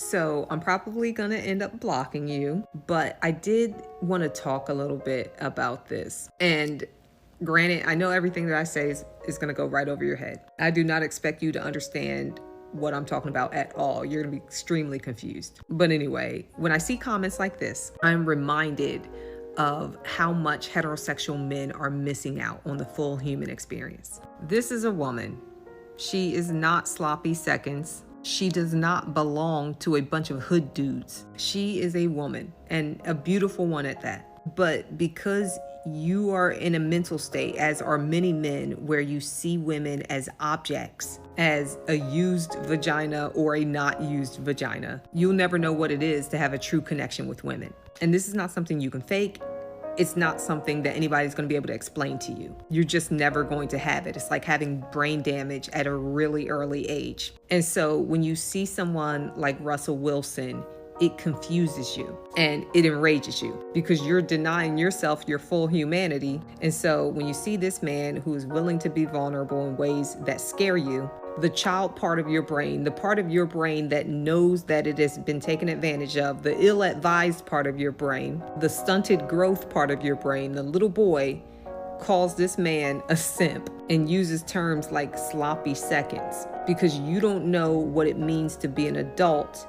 So I'm probably going to end up blocking you, but I did want to talk a little bit about this. And granted, I know everything that I say is going to go right over your head. I do not expect you to understand what I'm talking about at all. You're going to be extremely confused. But anyway, when I see comments like this, I'm reminded of how much heterosexual men are missing out on the full human experience. This is a woman. She is not sloppy seconds. She does not belong to a bunch of hood dudes. She is a woman, and a beautiful one at that. But because you are in a mental state, as are many men, where you see women as objects, as a used vagina or a not used vagina, you'll never know what it is to have a true connection with women. And this is not something you can fake. It's not something that anybody's going to be able to explain to you. You're just never going to have it. It's like having brain damage at a really early age. And so when you see someone like Russell Wilson, it confuses you and it enrages you because you're denying yourself your full humanity. And so when you see this man who is willing to be vulnerable in ways that scare you, the child part of your brain, the part of your brain that knows that it has been taken advantage of, the ill-advised part of your brain, the stunted growth part of your brain, the little boy calls this man a simp and uses terms like sloppy seconds because you don't know what it means to be an adult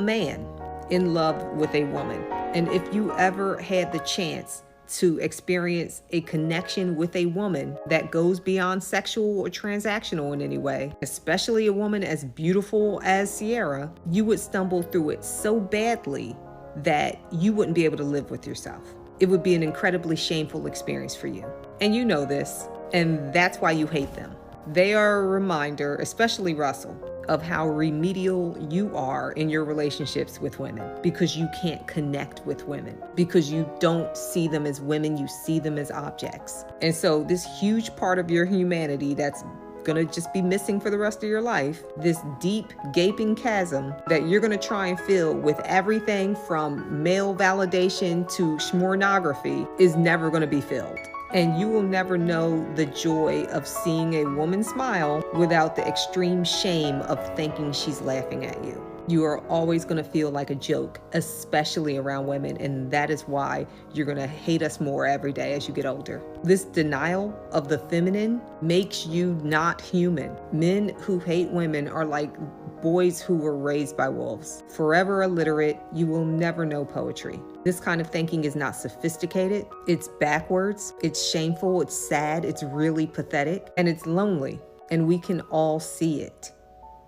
man in love with a woman. And if you ever had the chance to experience a connection with a woman that goes beyond sexual or transactional in any way, especially a woman as beautiful as Ciara, you would stumble through it so badly that you wouldn't be able to live with yourself. It would be an incredibly shameful experience for you. And you know this, and that's why you hate them. They are a reminder, especially Russell, of how remedial you are in your relationships with women because you can't connect with women, because you don't see them as women, you see them as objects. And so this huge part of your humanity that's gonna just be missing for the rest of your life, this deep gaping chasm that you're gonna try and fill with everything from male validation to schmornography, is never gonna be filled. And you will never know the joy of seeing a woman smile without the extreme shame of thinking she's laughing at you. You are always going to feel like a joke, especially around women, and that is why you're going to hate us more every day as you get older. This denial of the feminine makes you not human. Men who hate women are like boys who were raised by wolves. Forever illiterate, you will never know poetry. This kind of thinking is not sophisticated, it's backwards, it's shameful, it's sad, it's really pathetic, and it's lonely, and we can all see it.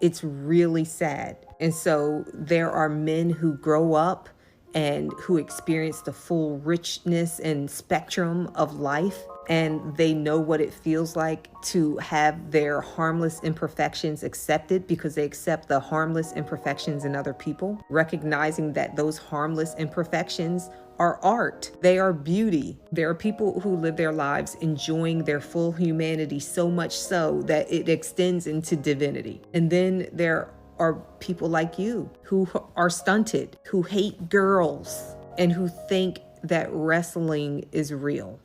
It's really sad. And so there are men who grow up and who experience the full richness and spectrum of life, and they know what it feels like to have their harmless imperfections accepted because they accept the harmless imperfections in other people, recognizing that those harmless imperfections are art. They are beauty. There are people who live their lives enjoying their full humanity so much so that it extends into divinity. And then there are people like you who are stunted, who hate girls, and who think that wrestling is real.